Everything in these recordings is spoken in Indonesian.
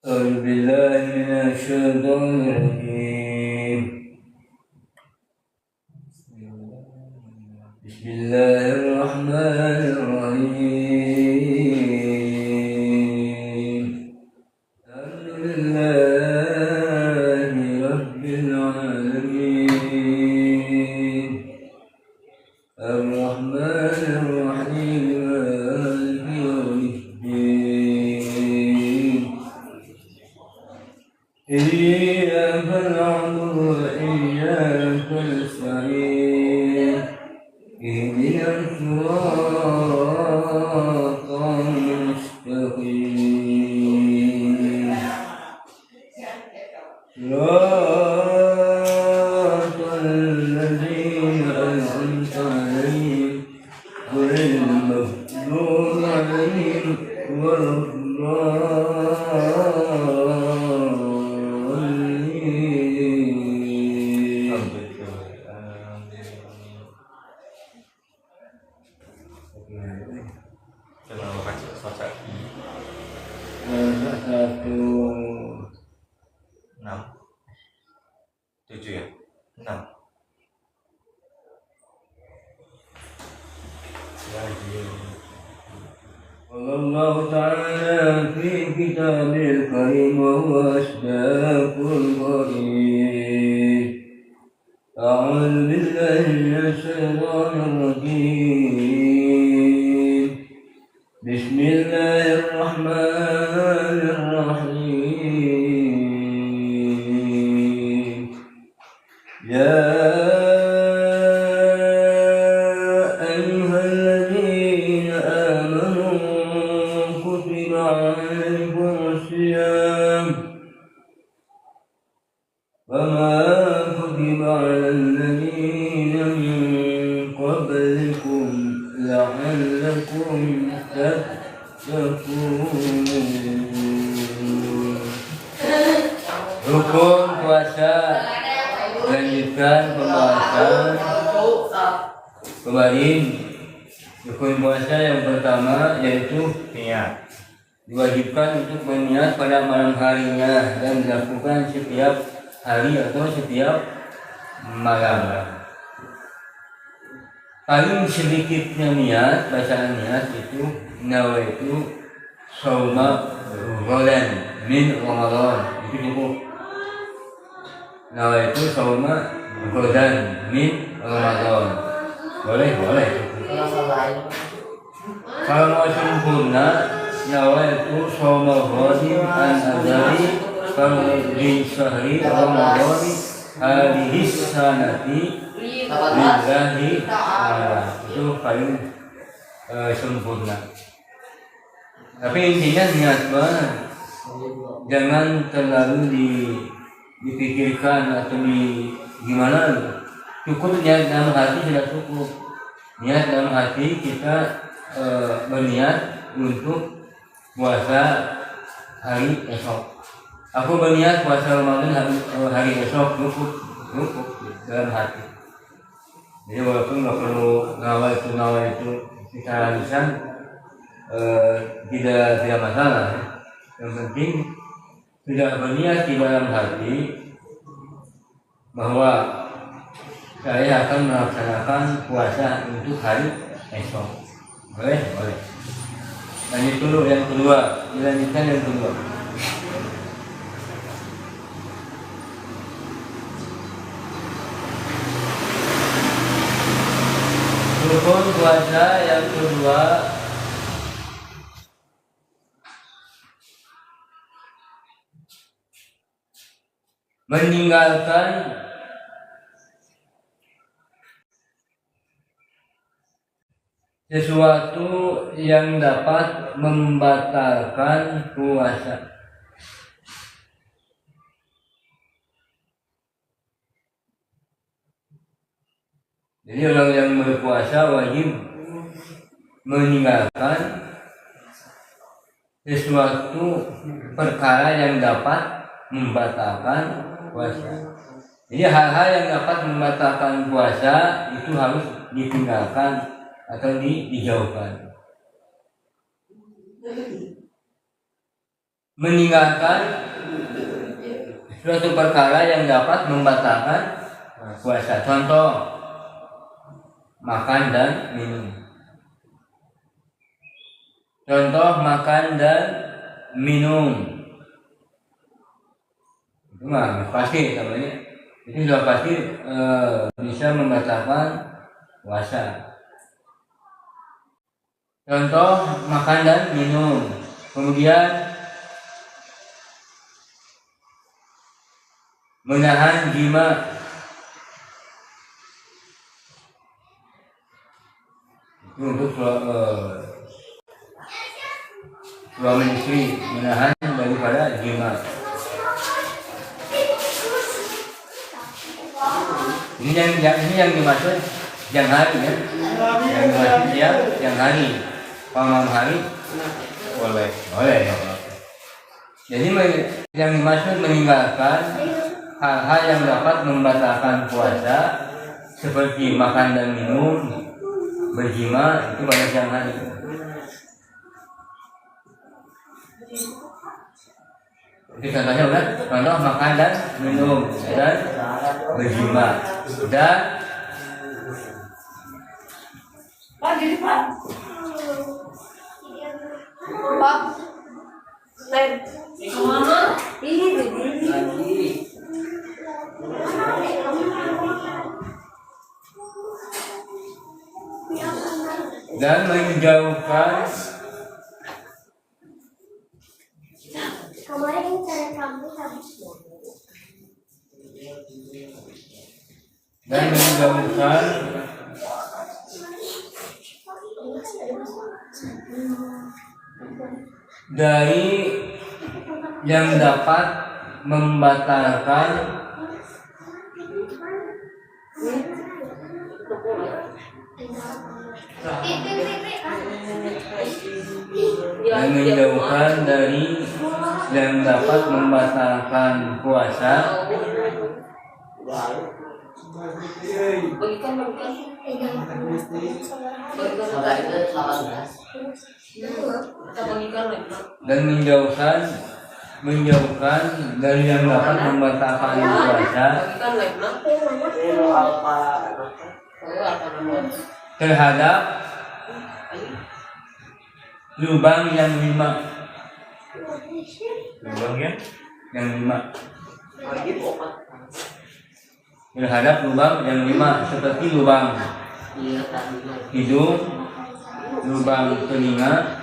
أعوذ بالله من الشيطان الرجيم. بسم الله الرحمن الرحيم. الحمد لله رب العالمين الرحمن الرحيم مالك يوم الدين إياك نعبد وإياك نستعين اهدنا الصراط المستقيم صراط الذين أنعمت عليهم غير المغضوب عليهم ولا والله تعالى في كتابه الكريم وهو أصدق القريب. أعوذ بالله من الشيطان الرجيم. بسم الله الرحمن الرحيم. يا أيها الذين آمنوا كتب عليكم الصيام كما كتب على الذين من قبلكم لعلكم تتقون. Rukun puasa. Lanjutkan pembahasan kembali rukun puasa yang pertama yaitu niat. Diwajibkan untuk berniat pada malam harinya dan dilakukan setiap hari atau setiap malam. Paling sedikitnya niat, bacaan niat itu nawaitu shauma ghadan min Ramadan, itu cukup. Nawaitu shauma ghadan min Ramadan. Boleh. Kalau mau sempurna, nawaitu shauma ghadim an-nadari di syahri Ramadan hadhihi sanati lillahi ta'ala. Itu paling sempurna. Tapi intinya niat banget. Jangan terlalu dipikirkan atau gimana. Cukup niat dalam hati sudah cukup. Niat dalam hati kita berniat untuk puasa hari esok. Aku berniat puasa Ramadan hari esok, cukup dalam hati. Jadi walaupun nggak perlu ngawal itu secara lisan, tidak masalah. Yang penting sudah berniat di dalam hati bahwa saya akan melaksanakan puasa untuk hari esok. Boleh. Dan itu dulu yang kedua, dilanjutkan yang kedua. Rukun puasa yang kedua meninggalkan sesuatu yang dapat membatalkan puasa. Jadi orang yang berpuasa wajib meninggalkan sesuatu perkara yang dapat membatalkan puasa. Jadi hal-hal yang dapat membatalkan puasa itu harus ditinggalkan atau dijauhkan. meninggalkan suatu perkara yang dapat membatalkan puasa. Contoh, makan dan minum. Contoh, makan dan minum. Itu mah pasti namanya. Itu sudah pasti bisa membatalkan puasa. Contoh, makan dan minum. Kemudian menahan jima. Itu untuk suami istri, menahan daripada jima. Ini yang dimaksud yang hari ya. Yang dimaksud yang hari. Kalau malam hari boleh. Jadi yang dimaksud meninggalkan hal-hal yang dapat membatalkan puasa seperti makan dan minum, berjima, itu pada siang hari. Itu contohnya udah, contoh makan dan minum dan berjima dan Pak, jadi Pak. Pak. Len. Kemana? Ini. dan menjauhkan Kemarin cara kamu habis. dan menjauhkan dari yang dapat membatalkan dan menjauhkan dari yang dapat membatalkan puasa dan menjauhkan dari yang dapat membatalkan puasa terhadap lubang yang 5. Lubangnya yang 5. Terhadap lubang yang 5 seperti lubang hidung, lubang telinga,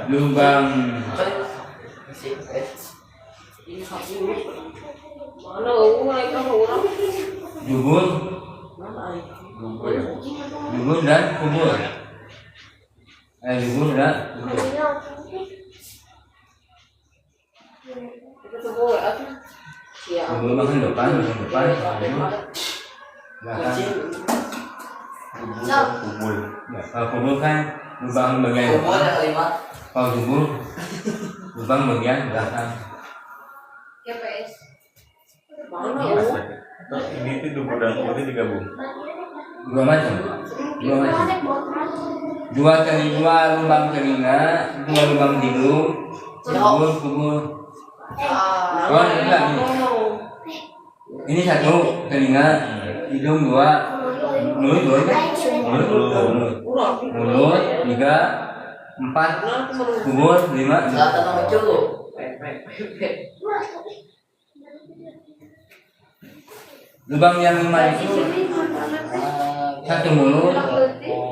lubang dubur dan kubur. Dubur dan kubur. Kubur makan depan, belakang. Kubur. Kalau kubur kan lubang bagian depan. Kalau dubur lubang bagian belakang. Ini itu dubur dan kubur digabung. Dua macam. Dua lubang telinga, 2 lubang hidung, kubur. Oh, enggak ini. Ini 1 telinga, hidung 2, mulut 3, 4, kubur 5. Lubang yang 5 itu 1 mulut,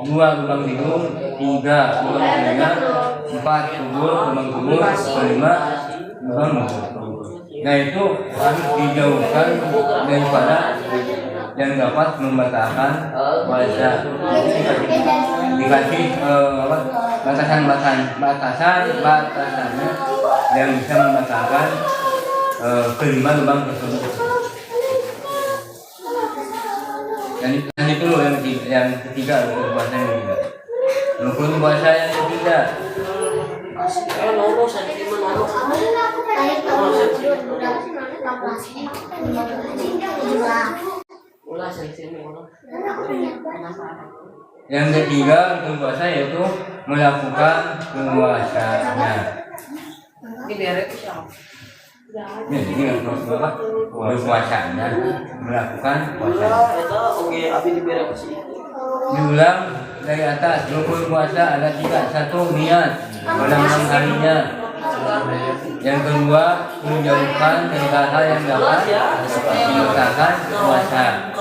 2 lubang hidung, 3 lubang telinga, 4 kubur, lubang kubur, 5 lubang mulut. Nah itu harus dijauhkan daripada yang dapat membatalkan puasa. Dikasih batasannya yang bisa membatalkan kelima lubang tersebut. Dan itu loh yang ketiga rukun puasa yang ketiga. Rukun puasa yang ketiga. Yang ketiga rukun puasa yaitu melakukan puasanya. Ini biar itu siapa? Ini berpuasanya melakukan puasanya. Itu oke, abi diberi apa sih? Diulang dari atas, rukun puasa ada 3. 1. Niat pada malam harinya. Yang kedua, menjauhkan dari hal yang dapat membatalkan puasa,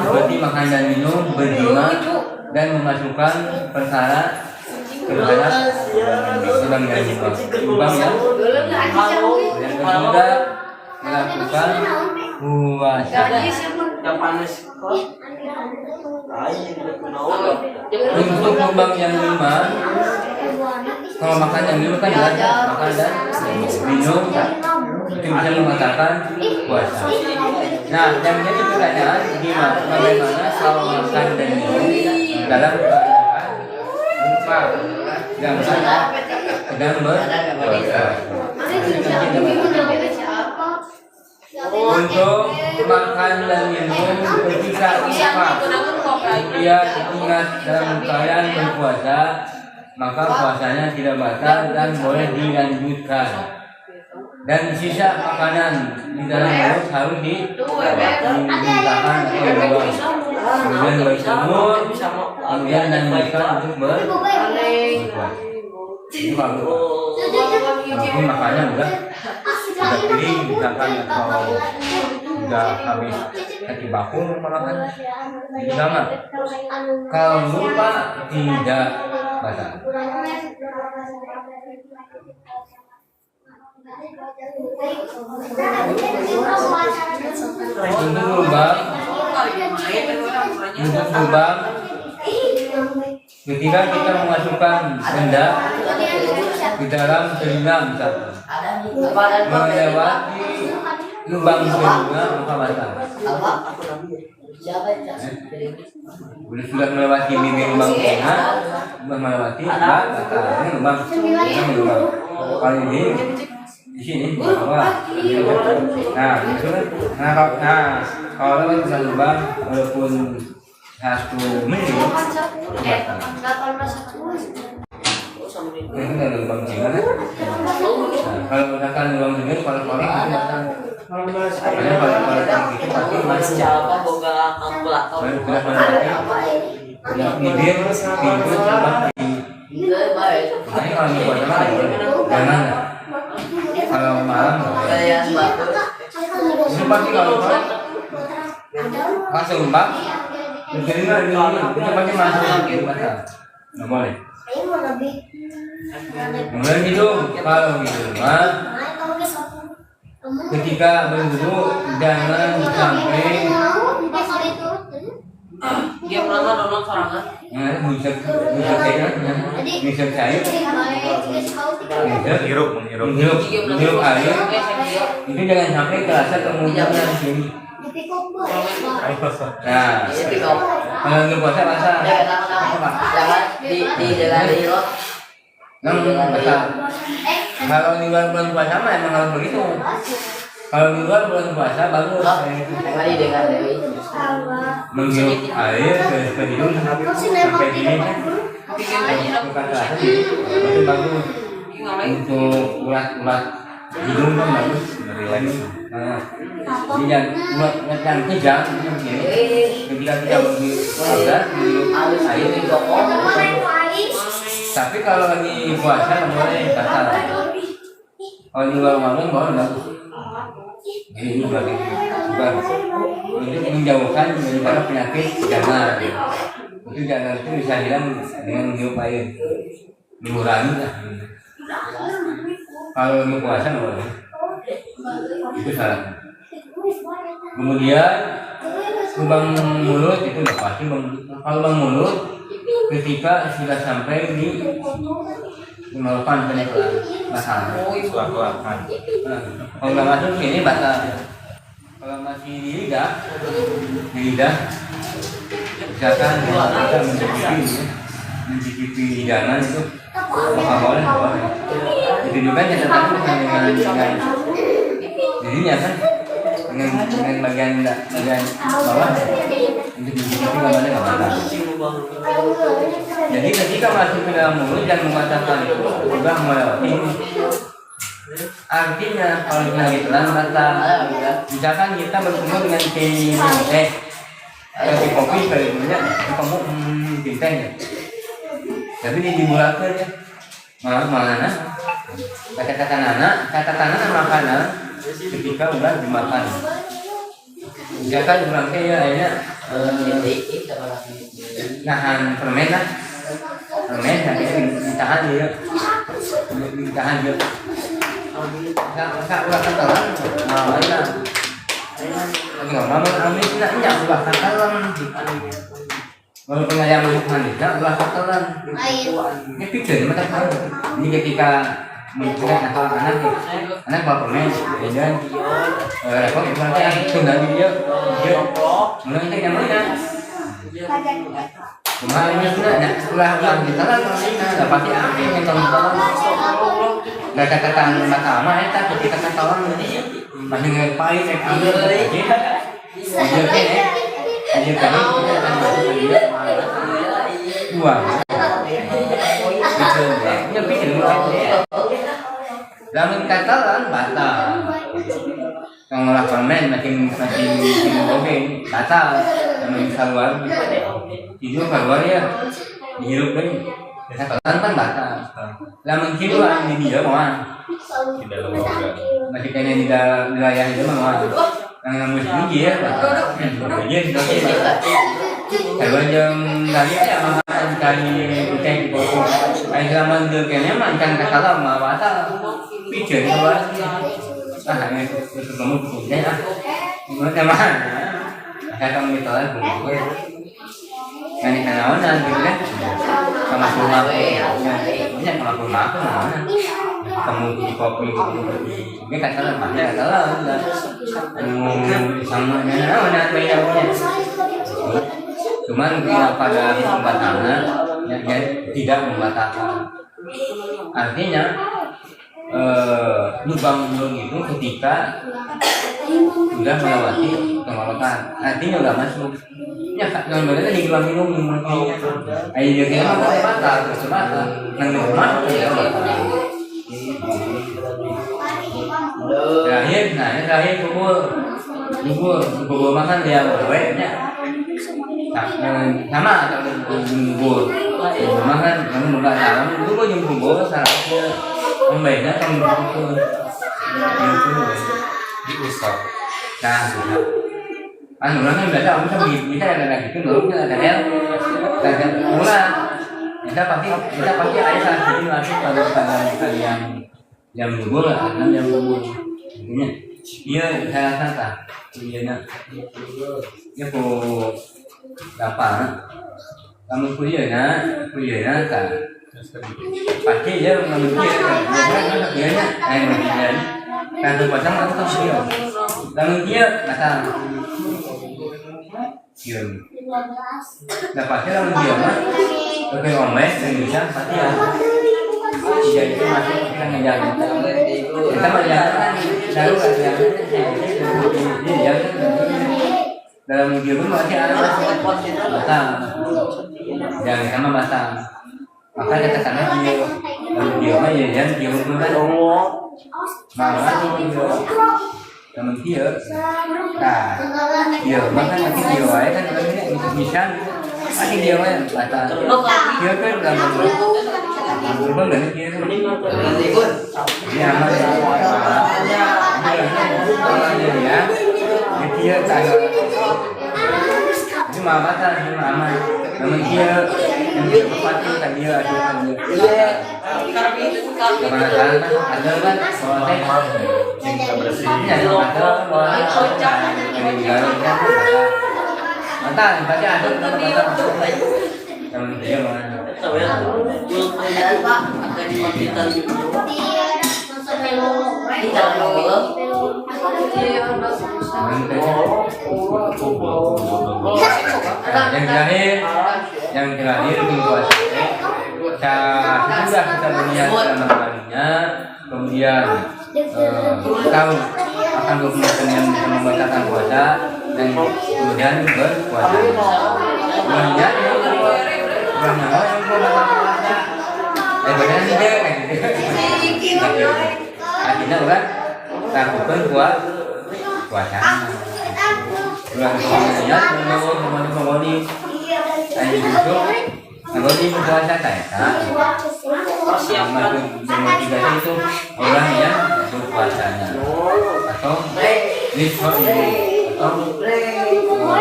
seperti makan dan minum, berjima, dan memasukkan perkara terhadap sedang yang lubang ya. Yang ketiga, melakukan puasa. Yang panas kok. Untuk lubang yang 5, kalau makan yang minum kan jelas makan dan minum itu bisa membatalkan puasa. Nah, yang menjadi pertanyaan bagaimana kalau makan dan minum dalam keadaan lupa dan sedang berpuasa. Untuk makan dan minum ketika lupa kemudian ingat dalam keadaan berpuasa, maka puasanya tidak batal dan boleh dilanjutkan. Dan sisa makanan di dalam mulut harus dimuntahkan atau dibuang. Kemudian berjemur, kemudian dilanjutkan untuk berpuasa. Itu kalau mungkin makannya udah piring misalkan atau udah habis kaki bakul makan itu sama. Kalau lupa tidak batal. Untuk lubang ketika kita memasukkan benda di dalam telinga misalkan melewati lubang telinga maka batal. Sudah melewati bibir lubang telinga, melewati batal. Ini lubang. Kalau ini di sini bawah. Nah, itu kan. Kalau lewat lubang walaupun 1 menit itu dari lubang telinga. Kalau misalkan lubang telinga kolek-kolek itu batal. Kalau gitu pasti masih Siapa boga kalkulator? bibir coba kalau di puasa jangan kalau malam itu pasti kalau langsung mbak telinga itu pasti masuk batal, nggak boleh. Kemudian gitu kalau gitu mah ketika berwudu jangan sampai Dia pernah download sorangan. bisa cair menghirup air itu jangan sampai terasa kemudian di sini. Nah, kalau nggak puasa rasa Jangan di rot. Kalau di luar bulan puasa mah emang harus begitu. Kalau di luar bulan puasa bagus. Menghirup air ke hidung sampai gini kan. Bukan terasa itu bagus. Untuk urat-urat hidung kan bagus. Jadi yang kejang ketika kita berpuasa air tapi kalau lagi puasa nggak boleh batal. Kalau di luar Ramadan boleh bagus. Jadi ini berarti untuk menjauhkan daripada penyakit jangan. Itu jangan itu bisa hilang dengan menghirup air, mengurangi lah. Kalau lagi puasa nggak boleh. Itu salah. Kemudian lubang mulut itu udah pasti. Kalau lubang mulut ketika sudah sampai di melakukan penyebelan batal. Kalau nggak masuk sini batal. Kalau masih di lidah misalkan kita mencicipi hidangan itu maka boleh. Itu juga catatan dengan dirinya kan dengan bagian bawah untuk mencicipi nggak boleh nggak batal. Jadi ketika masuk ke dalam mulut dan mengatakan itu sudah melewati. Artinya kalau kita lagi telan batal. Misalkan kita bertemu dengan teh atau kopi kali punya, kamu teh. Tapi ini dimulakan ya. Mana? Kata-kata anak makanan ketika udah dimakan. Misalkan orang ya akhirnya nahan permen lah. Permen nanti ditahan dia. Ditahan dia. Enggak ulah katalan. Nah, ini lah. Enggak mau amin enggak ulah katalan. Walaupun yang manisnya ulah katalan. Ini pikir mata kan. Ini ketika mengingat anak bawa permen dan repot ibaratnya yang tunda dia mulai yang mana cuma ini sudah setelah kita lah dapat ambil yang tolong nggak katakan mata ama itu ketika katakan masih ngapain yang ambil dia kan uang dia pikir lamun katalan batal. Yang ngolah permen makin oke batal. Lamun keluar tidur keluar ya dihirup deui. Katalan kan batal. Lamun kiluan di dia moal. Di dalam organ. Masih kena di wilayah itu moal. Yang muslim dia. Dia sudah kalau jam dari makan kali ikan di pokok, ay zaman dulu kayaknya makan katalan mah batal. Pikir keluar, ini itu kamu punya, gimana mana? Kamu ditolak buku, kan kenalan gitu kan? Sama rumah aku, banyak sama rumah aku mana? Kamu di kopi, ini katalan mana katalan, sama mana punya. Cuman pada pembatangan yang tidak membatalkan. Artinya lubang itu ketika sudah melewati tenggorokan, artinya sudah masuk. Ya kan benar di gelang minum air dia mah batal kesempatan nang rumah ya terakhir kubur makan dia berwetnya sama atau kubur makan kamu nggak tahu itu kok yang kubur salahnya membaiknya kamu kubur itu Diusap. nah anu kan biasa kamu sama kita ada gitu dulu ada dan mula kita pasti ada salah satu masuk pada yang kubur atau yang kubur intinya dia salah satu dia nak dia po apa kamu kuliah kan pasti dia manusia dia nya manusia kan terpasang aku tahu dia manusia kata dia dapatnya manusia mah oke ngomong Indonesia pasti ya dia itu masuk kita ngejalan kita menjalankan lalu dia dalam video pun masih ada batang jangan sama batang maka katakanlah dia dalam video mah ya jangan dia berbulan malah dia teman dia nah dia maka nanti dia wae kan bisa masih dia wae batang dia kan dalam berbulan dan dia aman ya dia tanggal ini mama kan ini mama namun dia yang berpati kan dia adukan dia kemana kan ada kan soalnya Kita bersih. ini ada yang digaruk kan mata baca ada namun dia mana yang terakhir puasa sudah kita melihat amalannya kemudian tahu akan kemudian yang bisa membacakan puasa dan kemudian berpuasa kemudian kurang nyawa yang gua puasa. Benar sih deh kayak gitu. Akhirnya orang lakukan buat puasa. Bulan niat mengoni ayo itu mengoni puasa saya. Persiapkan Dengan tiga itu orang yang berpuasanya atau nisfa ini atau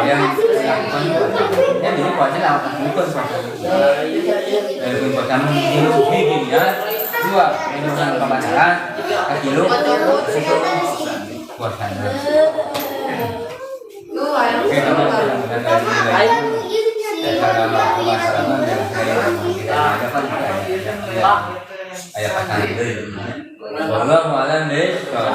yang lakukan puasa. Ya jadi puasa lakukan puasa. Puasa mungkin ya dua minuman pemanasan kilo puasanya. Oke teman-teman dari cara pemasaran yang saya ada kan ayat pasal itu. Wallahu a'lam bishawab.